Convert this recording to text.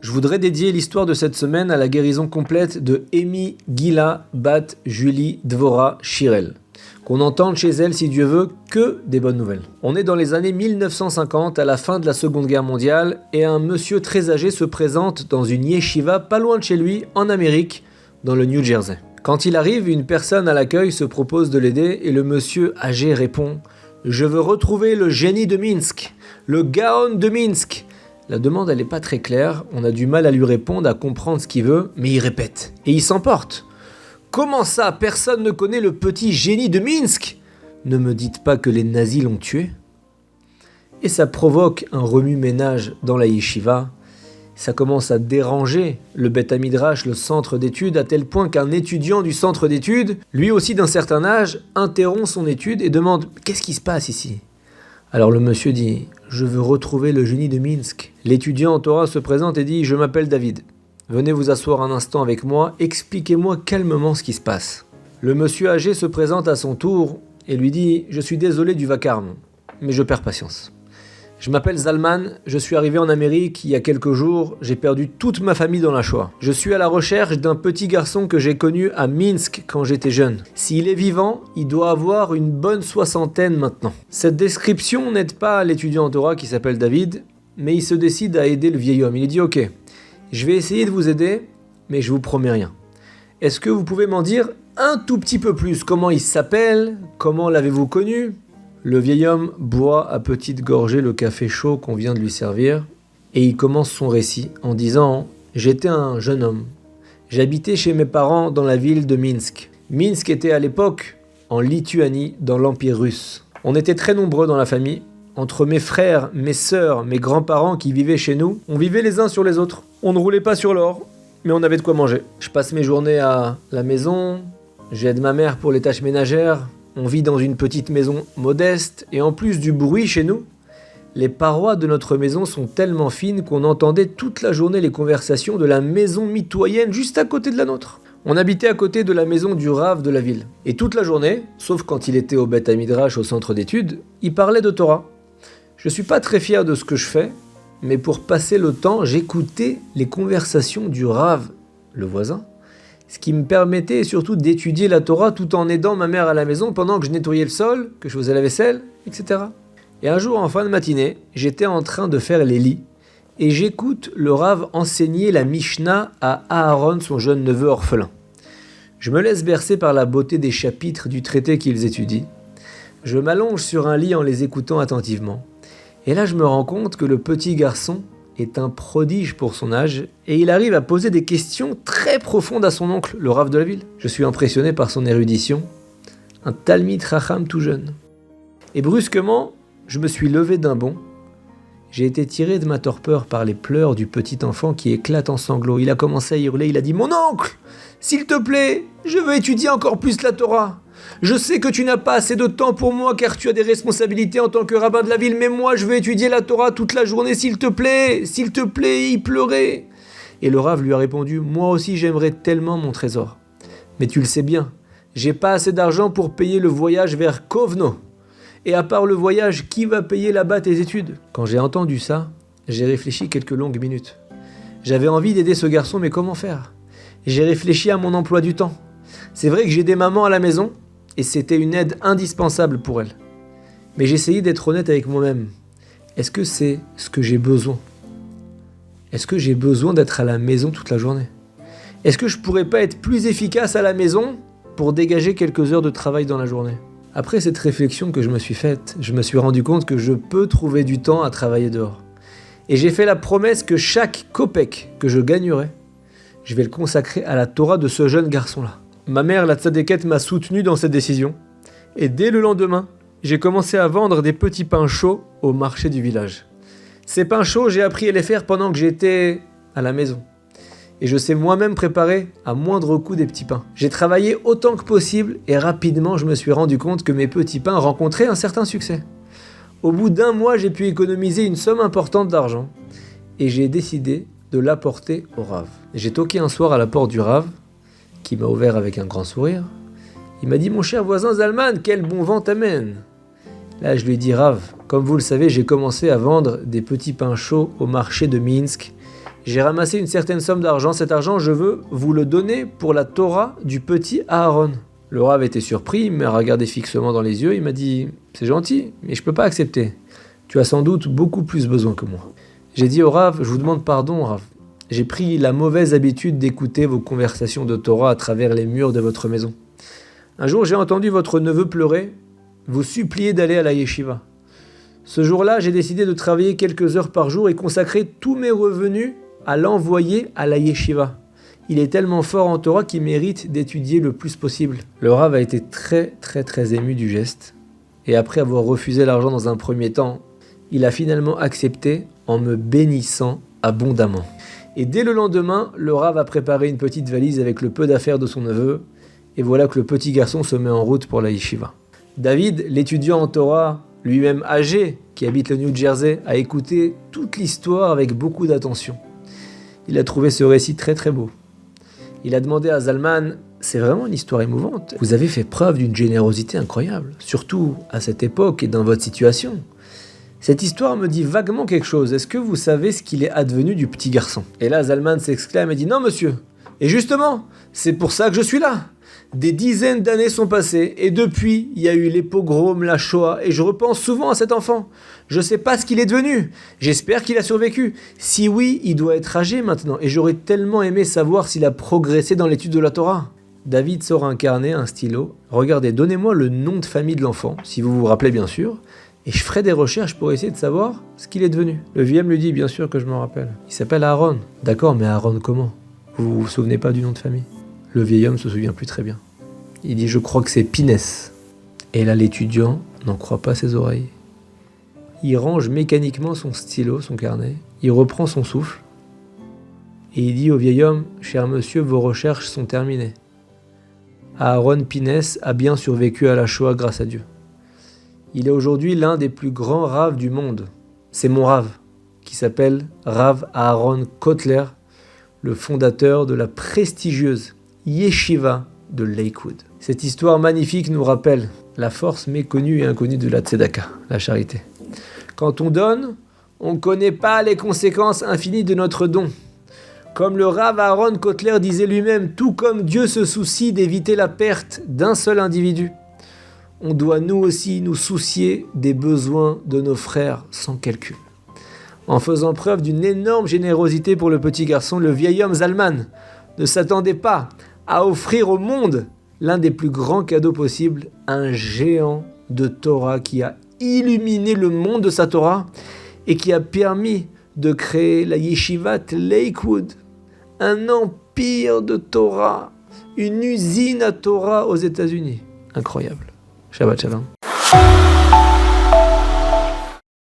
Je voudrais dédier l'histoire de cette semaine à la guérison complète de Amy Gila Bat Julie Dvora Shirel. Qu'on entende chez elle, si Dieu veut, que des bonnes nouvelles. On est dans les années 1950, à la fin de la Seconde Guerre mondiale, et un monsieur très âgé se présente dans une yeshiva pas loin de chez lui, en Amérique, dans le New Jersey. Quand il arrive, une personne à l'accueil se propose de l'aider, et le monsieur âgé répond « Je veux retrouver le génie de Minsk, le Gaon de Minsk ». La demande, elle n'est pas très claire, on a du mal à lui répondre, à comprendre ce qu'il veut, mais il répète, et il s'emporte. Comment ça, personne ne connaît le petit génie de Minsk? Ne me dites pas que les nazis l'ont tué? Et ça provoque un remue-ménage dans la yeshiva. Ça commence à déranger le Beth Midrash, le centre d'études, à tel point qu'un étudiant du centre d'études, lui aussi d'un certain âge, interrompt son étude et demande « Qu'est-ce qui se passe ici ?» Alors le monsieur dit « Je veux retrouver le génie de Minsk ». L'étudiant en Torah se présente et dit « Je m'appelle David. Venez vous asseoir un instant avec moi, expliquez-moi calmement ce qui se passe. » Le monsieur âgé se présente à son tour et lui dit « Je suis désolé du vacarme, mais je perds patience. Je m'appelle Zalman, je suis arrivé en Amérique il y a quelques jours, j'ai perdu toute ma famille dans la Shoah. Je suis à la recherche d'un petit garçon que j'ai connu à Minsk quand j'étais jeune. S'il est vivant, il doit avoir une bonne soixantaine maintenant. » Cette description n'aide pas l'étudiant en Torah qui s'appelle David, mais il se décide à aider le vieil homme. Il dit « Ok, je vais essayer de vous aider, mais je vous promets rien. Est-ce que vous pouvez m'en dire un tout petit peu plus? Comment il s'appelle? Comment l'avez-vous connu ?» Le vieil homme boit à petites gorgées le café chaud qu'on vient de lui servir et il commence son récit en disant « J'étais un jeune homme. J'habitais chez mes parents dans la ville de Minsk. Minsk était à l'époque en Lituanie, dans l'Empire russe. On était très nombreux dans la famille. Entre mes frères, mes sœurs, mes grands-parents qui vivaient chez nous, on vivait les uns sur les autres. On ne roulait pas sur l'or, mais on avait de quoi manger. Je passe mes journées à la maison, j'aide ma mère pour les tâches ménagères. On vit dans une petite maison modeste et en plus du bruit chez nous, les parois de notre maison sont tellement fines qu'on entendait toute la journée les conversations de la maison mitoyenne juste à côté de la nôtre. On habitait à côté de la maison du Rav de la ville. Et toute la journée, sauf quand il était au Beth Midrash au centre d'études, il parlait de Torah. Je suis pas très fier de ce que je fais, mais pour passer le temps, j'écoutais les conversations du Rav, le voisin, ce qui me permettait surtout d'étudier la Torah tout en aidant ma mère à la maison pendant que je nettoyais le sol, que je faisais la vaisselle, etc. Et un jour, en fin de matinée, j'étais en train de faire les lits et j'écoute le Rav enseigner la Mishnah à Aaron, son jeune neveu orphelin. Je me laisse bercer par la beauté des chapitres du traité qu'ils étudient. Je m'allonge sur un lit en les écoutant attentivement. Et là, je me rends compte que le petit garçon est un prodige pour son âge et il arrive à poser des questions très profondes à son oncle, le Rav de la ville. Je suis impressionné par son érudition, un Talmid Chacham tout jeune. Et brusquement, je me suis levé d'un bond. J'ai été tiré de ma torpeur par les pleurs du petit enfant qui éclate en sanglots. Il a commencé à hurler, il a dit « Mon oncle, s'il te plaît, je veux étudier encore plus la Torah. Je sais que tu n'as pas assez de temps pour moi car tu as des responsabilités en tant que rabbin de la ville, mais moi je veux étudier la Torah toute la journée, s'il te plaît, il pleurait. » Et le Rav lui a répondu « Moi aussi j'aimerais tellement mon trésor. Mais tu le sais bien, j'ai pas assez d'argent pour payer le voyage vers Kovno. Et à part le voyage, qui va payer là-bas tes études ?» Quand j'ai entendu ça, j'ai réfléchi quelques longues minutes. J'avais envie d'aider ce garçon, mais comment faire? J'ai réfléchi à mon emploi du temps. C'est vrai que j'ai des mamans à la maison, et c'était une aide indispensable pour elles. Mais j'essayais d'être honnête avec moi-même. Est-ce que c'est ce que j'ai besoin? Est-ce que j'ai besoin d'être à la maison toute la journée? Est-ce que je pourrais pas être plus efficace à la maison pour dégager quelques heures de travail dans la journée? Après cette réflexion que je me suis faite, je me suis rendu compte que je peux trouver du temps à travailler dehors. Et j'ai fait la promesse que chaque kopek que je gagnerai, je vais le consacrer à la Torah de ce jeune garçon-là. Ma mère, la tzadékette, m'a soutenu dans cette décision. Et dès le lendemain, j'ai commencé à vendre des petits pains chauds au marché du village. Ces pains chauds, j'ai appris à les faire pendant que j'étais à la maison. Et je sais moi-même préparer à moindre coût des petits pains. J'ai travaillé autant que possible et rapidement, je me suis rendu compte que mes petits pains rencontraient un certain succès. Au bout d'un mois, j'ai pu économiser une somme importante d'argent et j'ai décidé de l'apporter au Rav. J'ai toqué un soir à la porte du Rav, qui m'a ouvert avec un grand sourire. Il m'a dit « Mon cher voisin Zalman, quel bon vent t'amène !» Là, je lui ai dit « Rav, comme vous le savez, j'ai commencé à vendre des petits pains chauds au marché de Minsk. J'ai ramassé une certaine somme d'argent. Cet argent, je veux vous le donner pour la Torah du petit Aaron. Le Rav était surpris, il m'a regardé fixement dans les yeux, il m'a dit « C'est gentil, mais je ne peux pas accepter. Tu as sans doute beaucoup plus besoin que moi. » J'ai dit au Rav « Je vous demande pardon, Rav. J'ai pris la mauvaise habitude d'écouter vos conversations de Torah à travers les murs de votre maison. Un jour, j'ai entendu votre neveu pleurer, vous supplier d'aller à la yeshiva. Ce jour-là, j'ai décidé de travailler quelques heures par jour et consacrer tous mes revenus à l'envoyer à la yeshiva. Il est tellement fort en Torah qu'il mérite d'étudier le plus possible. » Le Rav a été très ému du geste. Et après avoir refusé l'argent dans un premier temps, il a finalement accepté en me bénissant abondamment. Et dès le lendemain, le Rav a préparé une petite valise avec le peu d'affaires de son neveu. Et voilà que le petit garçon se met en route pour la yeshiva. David, l'étudiant en Torah, lui-même âgé, qui habite le New Jersey, a écouté toute l'histoire avec beaucoup d'attention. Il a trouvé ce récit très beau. Il a demandé à Zalman « C'est vraiment une histoire émouvante. Vous avez fait preuve d'une générosité incroyable, surtout à cette époque et dans votre situation. Cette histoire me dit vaguement quelque chose. Est-ce que vous savez ce qu'il est advenu du petit garçon ?» Et là, Zalman s'exclame et dit « Non, monsieur. Et justement, c'est pour ça que je suis là. Des dizaines d'années sont passées et depuis, il y a eu les pogroms, la Shoah et je repense souvent à cet enfant. Je ne sais pas ce qu'il est devenu. J'espère qu'il a survécu. Si oui, il doit être âgé maintenant et j'aurais tellement aimé savoir s'il a progressé dans l'étude de la Torah. » David sort un carnet, un stylo. « Regardez, donnez-moi le nom de famille de l'enfant, si vous vous rappelez bien sûr, et je ferai des recherches pour essayer de savoir ce qu'il est devenu. » Le vieil homme lui dit « Bien sûr que je m'en rappelle. Il s'appelle Aaron. » « D'accord, mais Aaron comment ? Vous vous souvenez pas du nom de famille ?» Le vieil homme se souvient plus très bien. Il dit « Je crois que c'est Pinès. » Et là, l'étudiant n'en croit pas ses oreilles. Il range mécaniquement son stylo, son carnet. Il reprend son souffle. Et il dit au vieil homme « Cher monsieur, vos recherches sont terminées. Aaron Pinès a bien survécu à la Shoah grâce à Dieu. Il est aujourd'hui l'un des plus grands raves du monde. C'est mon rave, qui s'appelle Rav Aaron Kotler, le fondateur de la prestigieuse Yeshiva de Lakewood. » Cette histoire magnifique nous rappelle la force méconnue et inconnue de la tzedaka, la charité. Quand on donne, on ne connaît pas les conséquences infinies de notre don. Comme le Rav Aaron Kotler disait lui-même, tout comme Dieu se soucie d'éviter la perte d'un seul individu, on doit nous aussi nous soucier des besoins de nos frères sans calcul. En faisant preuve d'une énorme générosité pour le petit garçon, le vieil homme Zalman ne s'attendait pas à offrir au monde l'un des plus grands cadeaux possibles, un géant de Torah qui a illuminé le monde de sa Torah et qui a permis de créer la Yeshivat Lakewood, un empire de Torah, une usine à Torah aux États-Unis. Incroyable. Shabbat Shalom.